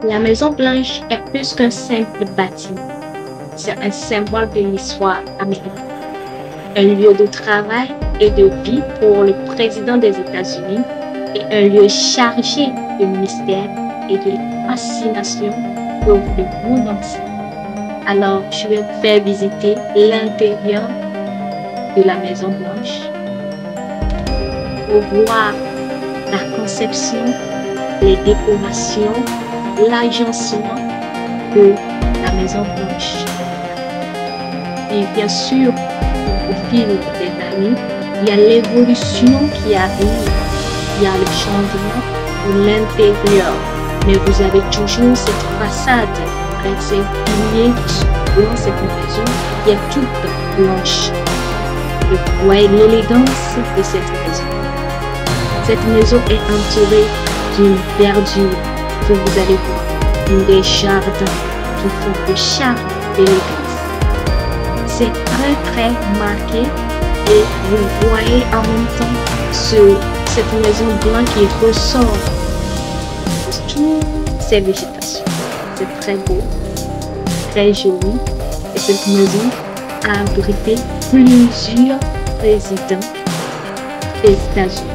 La Maison Blanche est plus qu'un simple bâtiment. C'est un symbole de l'histoire américaine. Un lieu de travail et de vie pour le président des États-Unis et un lieu chargé de mystère et de fascination pour le monde entier. Alors, je vais vous faire visiter l'intérieur de la Maison Blanche pour voir la conception, les décorations, l'agencement de la Maison Blanche. Et bien sûr, au fil des années, il y a l'évolution qui arrive, il y a le changement de l'intérieur, mais vous avez toujours cette façade avec ces piliers dans cette maison qui est toute blanche. Vous voyez l'élégance de cette maison. Cette maison est entourée d'une verdure que vous allez voir, des jardins qui font le charme et l'élégance. C'est très marqué et vous voyez en même temps cette maison blanche qui ressort de toutes ces végétations. C'est très beau, très joli et cette maison a abrité plusieurs présidents des États-Unis.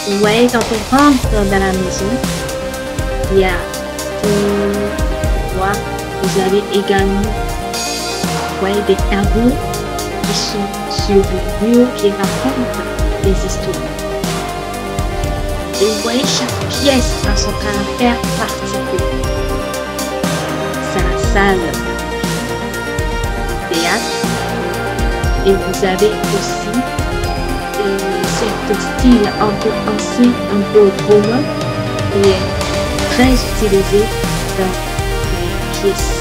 Vous voyez, quand on rentre dans la maison, il y a vous avez également des tableaux qui sont sur le mur qui racontent des histoires. Et vous voyez, chaque pièce a son caractère particulier. C'est la salle théâtre et vous avez aussi ce style un peu ancien, un peu romain qui est très utilisé dans les pièces.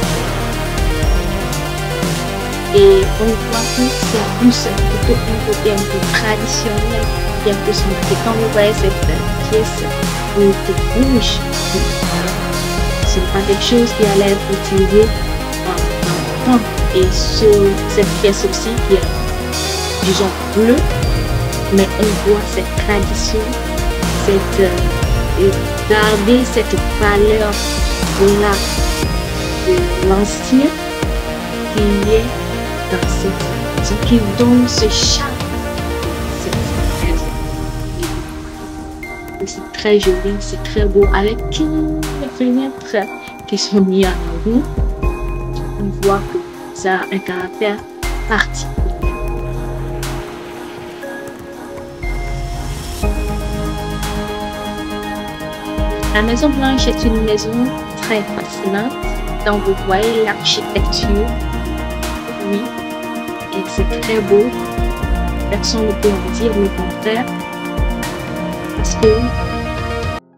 Et on voit que c'est plus plutôt un côté un peu traditionnel qui est plus marqué. Quand vous voyez cette pièce rouge, ce n'est pas quelque chose qui allait être utilisé dans le temps. Et sur cette pièce aussi qui est, disons, bleue, mais on voit cette tradition, garder cette valeur là de l'ancien qui est dans cette maison, qui donne ce charme à cette maison. C'est très joli, c'est très beau, avec toutes les fenêtres qui sont mises en avant. On voit que ça a un caractère particulier. La Maison Blanche est une maison très fascinante. Donc vous voyez l'architecture, oui, et c'est très beau. Personne ne peut en dire le contraire. Parce que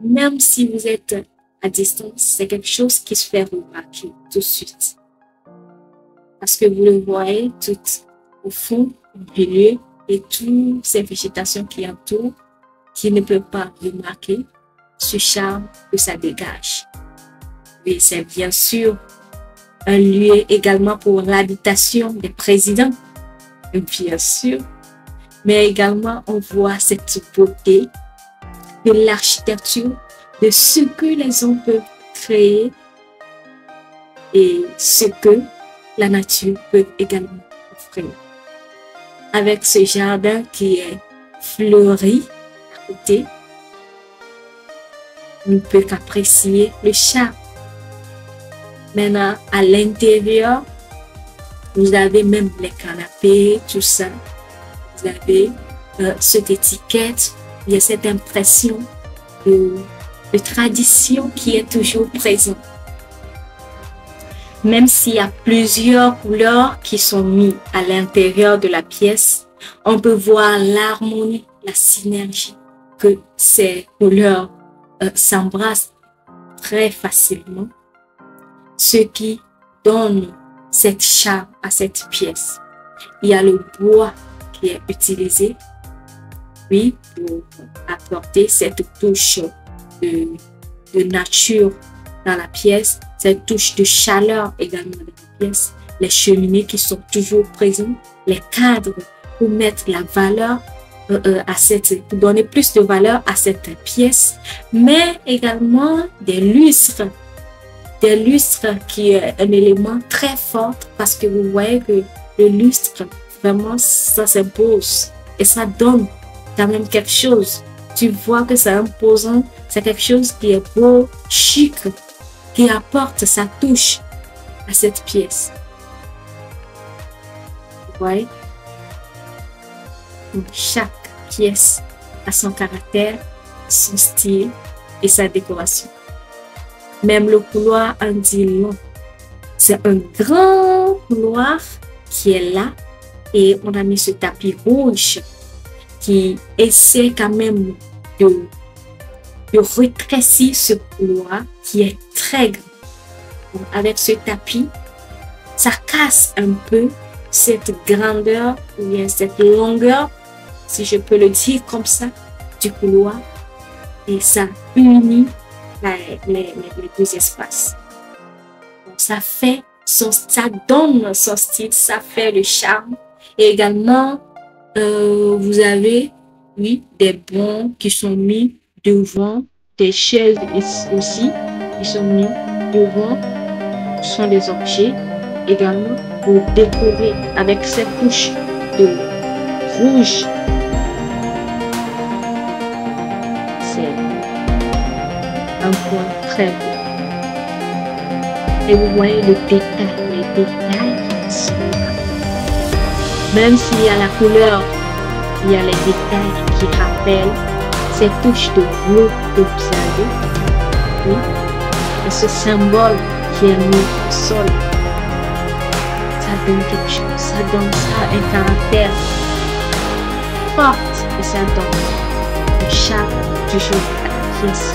même si vous êtes à distance, c'est quelque chose qui se fait remarquer tout de suite. Parce que vous le voyez tout au fond du lieu et toutes ces végétations qui entourent, qui ne peuvent pas remarquer ce charme que ça dégage. Et c'est bien sûr un lieu également pour l'habitation des présidents, bien sûr, mais également on voit cette beauté de l'architecture, de ce que les hommes peuvent créer et ce que la nature peut également offrir. Avec ce jardin qui est fleuri à côté, on ne peut qu'apprécier le charme. Maintenant, à l'intérieur, vous avez même les canapés, tout ça. Vous avez cette étiquette, il y a cette impression de tradition qui est toujours présente. Même s'il y a plusieurs couleurs qui sont mises à l'intérieur de la pièce, on peut voir l'harmonie, la synergie, que ces couleurs s'embrassent très facilement, ce qui donne cette charme à cette pièce. Il y a le bois qui est utilisé, oui, pour apporter cette touche de nature dans la pièce, cette touche de chaleur également dans la pièce, les cheminées qui sont toujours présentes, les cadres pour mettre la valeur pour donner plus de valeur à cette pièce, mais également des lustres qui est un élément très fort parce que vous voyez que le lustre, vraiment, ça s'impose et ça donne quand même quelque chose. Tu vois que c'est imposant, c'est quelque chose qui est beau, chic, qui apporte sa touche à cette pièce. Vous voyez? Donc, chaque pièce a son caractère, son style et sa décoration. Même le couloir en dit long. C'est un grand couloir qui est là et on a mis ce tapis rouge qui essaie quand même de rétrécir ce couloir qui est très grand. Donc, avec ce tapis, ça casse un peu cette grandeur ou bien cette longueur, si je peux le dire comme ça, du couloir et ça unit les deux espaces. Donc, ça donne son style, ça fait le charme. Et également, vous avez, oui, des bancs qui sont mis devant, des chaises aussi qui sont mis devant, ce sont des objets également pour décorer avec cette touche de rouge. C'est un point très beau. Et vous voyez les détails sont là. Même s'il y a la couleur, il y a les détails qui rappellent ces touches de bleu que vous avez. Oui. Et ce symbole qui est mis au sol, ça donne quelque chose, ça donne ça un caractère fort et ça donne le charme du jour à la pièce.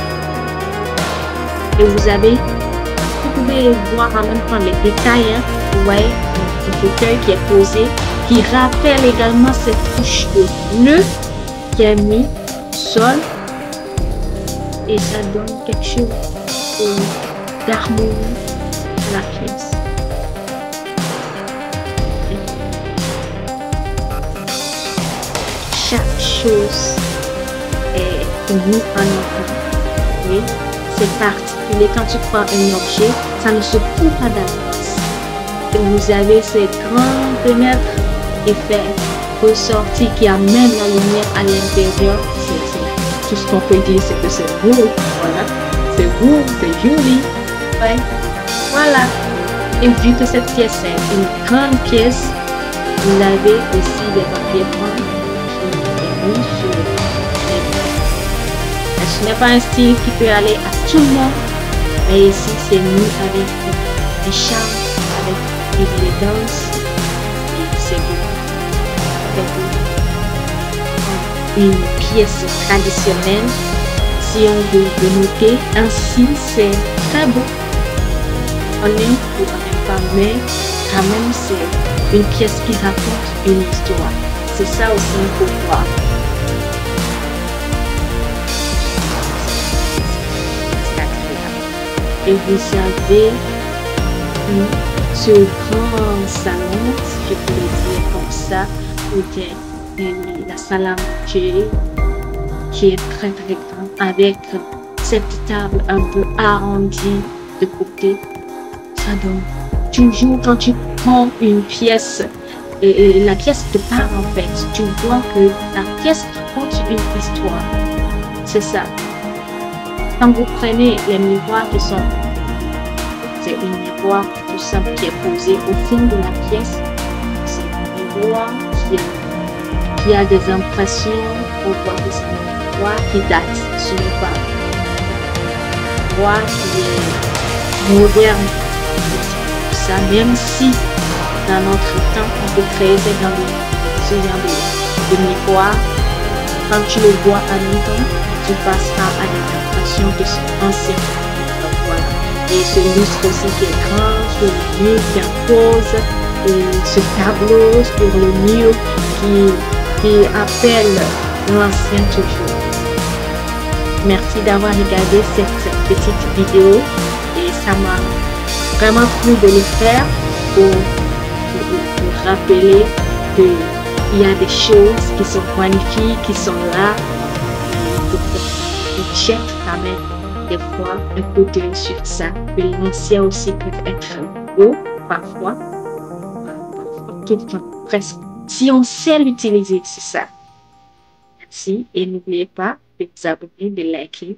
Et vous pouvez voir en même temps les détails, hein. Vous voyez le fauteuil qui est posé, qui rappelle également cette touche de bleu qui est mis au sol et ça donne quelque chose d'harmonie à la pièce. Chaque chose est mise en ordre. Oui, c'est particulier. Quand tu prends un objet, ça ne se trouve pas d'avance. Et vous avez ces grandes fenêtres et fait ressortir qui amènent la lumière à l'intérieur. Tout ce qu'on peut dire, c'est que c'est beau. Voilà, c'est beau, c'est joli. Ouais. Voilà. Et vu que cette pièce est une grande pièce, vous avez aussi des papiers qui est mis sur les murs. Ce n'est pas un style qui peut aller à tout le monde, mais ici c'est mis avec un charme, avec une élégance et c'est beau. Une pièce traditionnelle, si on veut le noter ainsi, c'est très beau. On aime ou on n'aime pas, mais quand même c'est une pièce qui raconte une histoire. C'est ça aussi il faut voir. Et vous avez ce grand salon, si je peux le dire comme ça, ou bien la salle à manger qui est très très grande avec cette table un peu arrondie de côté. Ça donne toujours quand tu prends une pièce et la pièce te parle en fait, tu vois que la pièce raconte une histoire. C'est ça. Quand vous prenez les miroirs qui sont, c'est une miroir tout simple qui est posé au fond de la pièce. C'est un miroir qui a des impressions, on voit que c'est un miroir qui date, ce n'est pas un miroir qui est moderne. Ça, même si dans notre temps on peut créer ce genre de miroir, quand tu le vois à mi-temps, tu passeras à des impressions qui sont anciennes. Donc voilà. Et ce lustre aussi qui est grand sur le mur qui impose, et ce tableau sur le mur qui appelle l'ancien toujours. Merci d'avoir regardé cette petite vidéo et ça m'a vraiment plu de le faire pour rappeler que il y a des choses qui sont magnifiques, qui sont là. On jette quand même des fois un coup d'œil sur ça. Que l'ancien aussi peut être beau parfois. Tout le temps, presque. Si on sait l'utiliser, c'est ça. Merci et n'oubliez pas de vous abonner, de liker